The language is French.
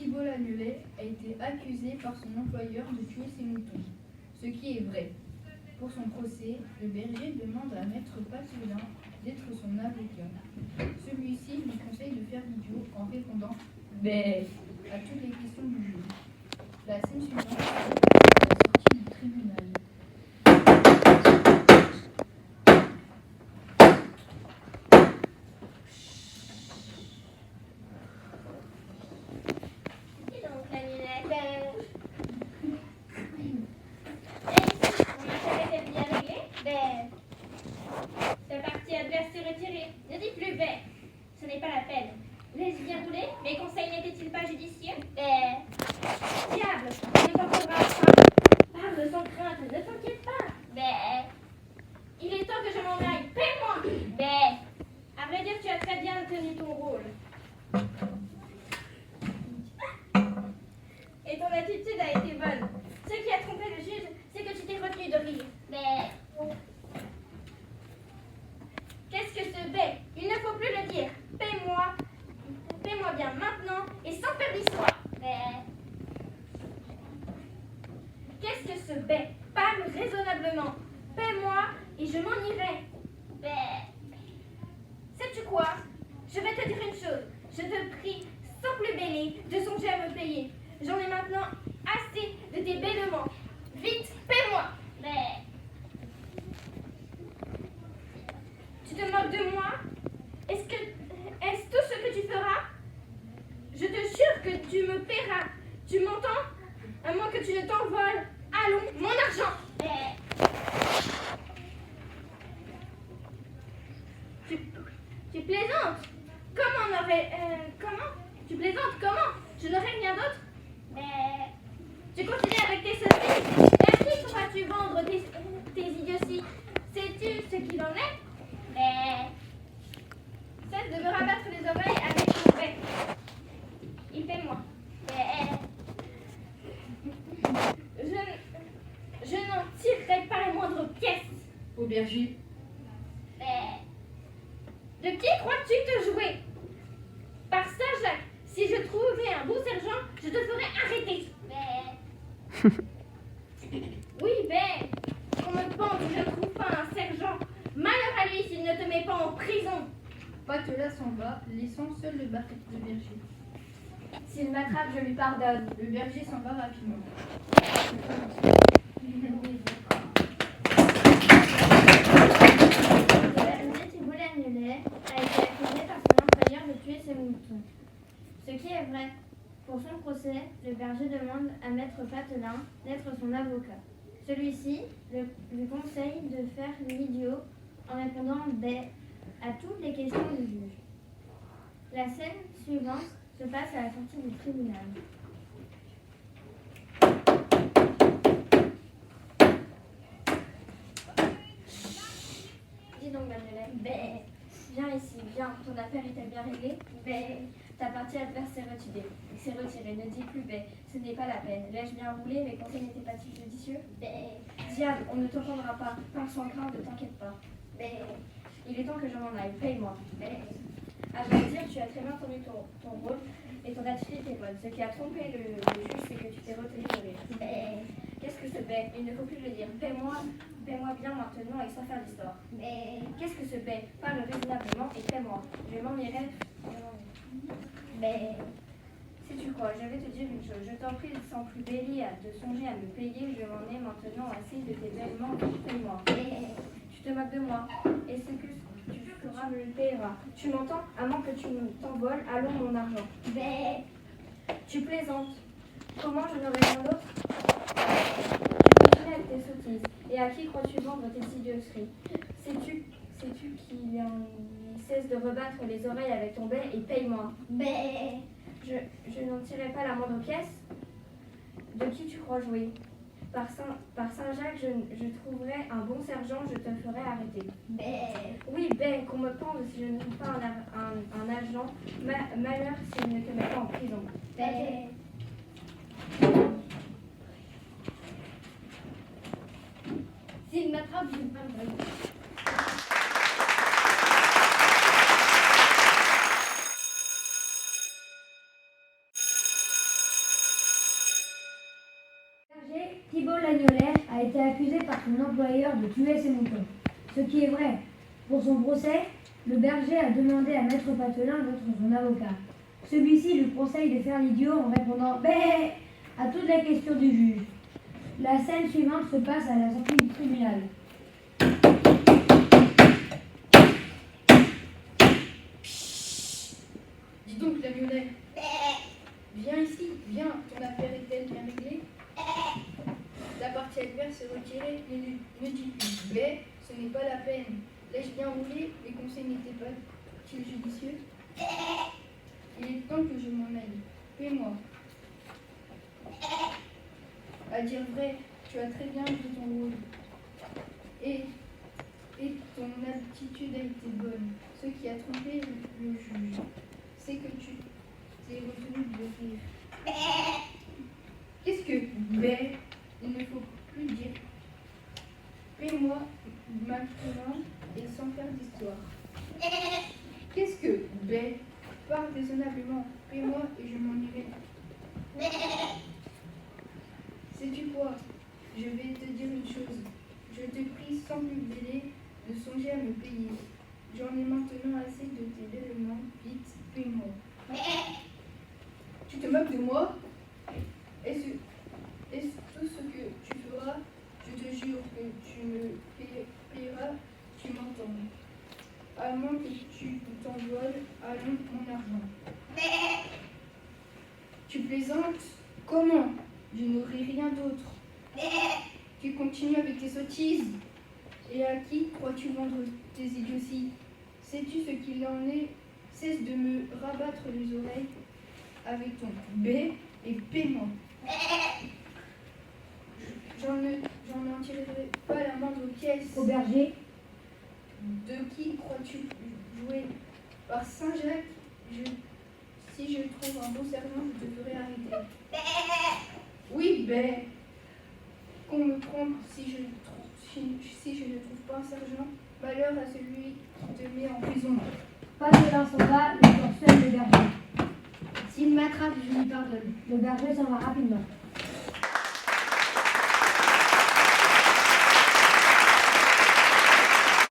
Thibault Lagnelet a été accusé par son employeur de tuer ses moutons, ce qui est vrai. Pour son procès, le berger demande à Maître Pathelin d'être son avocat. Celui-ci lui conseille de faire l'idiot en répondant « bé » à toutes les questions du juge. La scène suivante est la sortie du tribunal. Dis donc, la Ninette. On a fait des bien réglé. C'est parti adverse s'est retiré. Ne dis plus bé. Ce n'est pas la peine. Laisse bien rouler. Mes conseils n'étaient-ils pas judicieux? Diable, on ne t'entendra pas. Parle sans crainte, ne t'inquiète pas. Il est temps que je m'en aille. Paie-moi. À vrai dire, tu as très bien tenu ton rôle. Et ton attitude a été bonne. Ce qui a trompé le juge, c'est que tu t'es retenu de rire. Qu'est-ce que ce bé? Il ne faut plus le dire. Paie-moi. Paie-moi bien maintenant et sans faire d'histoire. Qu'est-ce que ce bé? Parle raisonnablement. Paie-moi et je m'en irai. Sais-tu quoi? Je vais te dire une chose. Je te prie, sans plus bêler, de songer à me payer. J'en ai maintenant assez de tes bêlements. Vite, paie-moi. Tu te moques de moi? Est-ce tout ce que tu feras? Je te jure que tu me paieras. Tu m'entends? À moins que tu ne t'envoles. Allons, mon argent. Tu plaisantes? Comment? Tu plaisantes? Comment? Je n'aurai rien d'autre? Tu continues avec tes sottises? Et à qui pourras-tu vendre tes idioties? Sais-tu ce qu'il en est? Cesse de me rabattre les oreilles avec ton bec. Il fait moi. Je n'en tirerai pas la moindre pièce. Aubergine. De qui crois-tu te jouer? Par Saint-Jacques, si je trouvais un beau sergent, je te ferais arrêter. Oui, qu'on me pende, je ne trouve pas un sergent. Malheur à lui s'il ne te met pas en prison. Pathelin s'en va, laissant seul le berger. S'il m'attrape, je lui pardonne. Le berger s'en va rapidement. Le berger Thibault Lagnelet a été accusé par son employeur de tuer ses moutons. Ce qui est vrai. Pour son procès, le berger demande à Maître Pathelin d'être son avocat. Celui-ci lui conseille de faire l'idiot en répondant à toutes les questions du juge. La scène suivante se passe à la sortie du tribunal. Dis donc, Lagnelet. Viens ici, viens. Ton affaire est-elle bien réglée? Ta partie adverse s'est retirée. Ne dis plus ce n'est pas la peine. L'ai-je bien roulé? Mes conseils n'étaient pas-ils judicieux? Diable, on ne t'entendra pas. Parle sans crainte, ne t'inquiète pas. Il est temps que je m'en aille. Paye-moi. À vrai dire, tu as très bien tenu ton rôle et ton attitude est bonne. Ce qui a trompé le juge, c'est que tu t'es retenu de rire. Qu'est-ce que ce bec? Il ne faut plus le dire. Paie-moi bien maintenant et sans faire d'histoire. Qu'est-ce que ce bec? Parle raisonnablement et paie-moi. Je m'en irai. Sais-tu quoi? Je vais te dire une chose. Je t'en prie, sans plus bêler de songer à me payer, je m'en ai maintenant assez de tes bêlements. Paie-moi. Tu te moques de moi. Et ce que tu feras me le payeras. Tu m'entends? À moins que tu t'envoles, allons mon argent. Tu plaisantes. Comment je n'aurai rien d'autre? Tu continues avec tes sottises. Et à qui crois-tu vendre tes idioteries? Sais-tu qu'il cesse de rebattre les oreilles avec ton bec et paye-moi. Je n'en tirerai pas la moindre pièce. De qui tu crois jouer? Par Saint-Jacques, je trouverai un bon sergent, je te ferai arrêter. Oui, qu'on me pende si je ne trouve pas un agent. Malheur s'il ne te met pas en prison. S'il m'attrape, je lui pardonne. berger Thibault Lagnolet a été accusé par son employeur de tuer ses moutons. Ce qui est vrai. Pour son procès, le berger a demandé à Maître Patelin d'être son avocat. Celui-ci lui conseille de faire l'idiot en répondant « Bé !» à toutes les questions du juge. La scène suivante se passe à la sortie du tribunal. Dis donc, Lagnolet. Viens ici, viens. Ton affaire est-elle bien réglée? La partie adverse est retirée. Ne dis plus. Mais ce n'est pas la peine. L'ai-je bien roulé? Les conseils n'étaient pas-ils judicieux? Il est temps que je m'en aille. Fais-moi. À dire vrai, tu as très bien joué ton rôle. Et ton attitude a été bonne. Ce qui a trompé le juge, c'est que tu t'es retenu de rire. Qu'est-ce que bé? Il ne faut plus dire. Fais-moi maintenant et sans faire d'histoire. Qu'est-ce que bé? Parle raisonnablement. Fais-moi et je m'en irai. Sais-tu quoi? Je vais te dire une chose. Je te prie sans plus délai de songer à me payer. J'en ai maintenant assez de tes bêlements. Vite, paie-moi. Tu te moques de moi? Est-ce tout ce que tu feras? Je te jure que tu me paieras, tu m'entends. À moins que tu t'envoles, allons mon argent. Tu plaisantes? Comment? Je n'aurai rien d'autre. Tu continues avec tes sottises? Et à qui crois-tu vendre tes idioties? Sais-tu ce qu'il en est? Cesse de me rabattre les oreilles avec ton B et paie-moi. J'en tirerai pas la moindre pièce. Au berger, De qui crois-tu jouer? Par Saint-Jacques, si je trouve un bon sergent, je te ferai arrêter. Oui, ben, qu'on me trompe si je ne trouve pas un sergent. Malheur à celui qui te met en prison. Patelin s'en va, le corps seul le berger. S'il m'attrape, je lui pardonne. Le berger s'en va rapidement.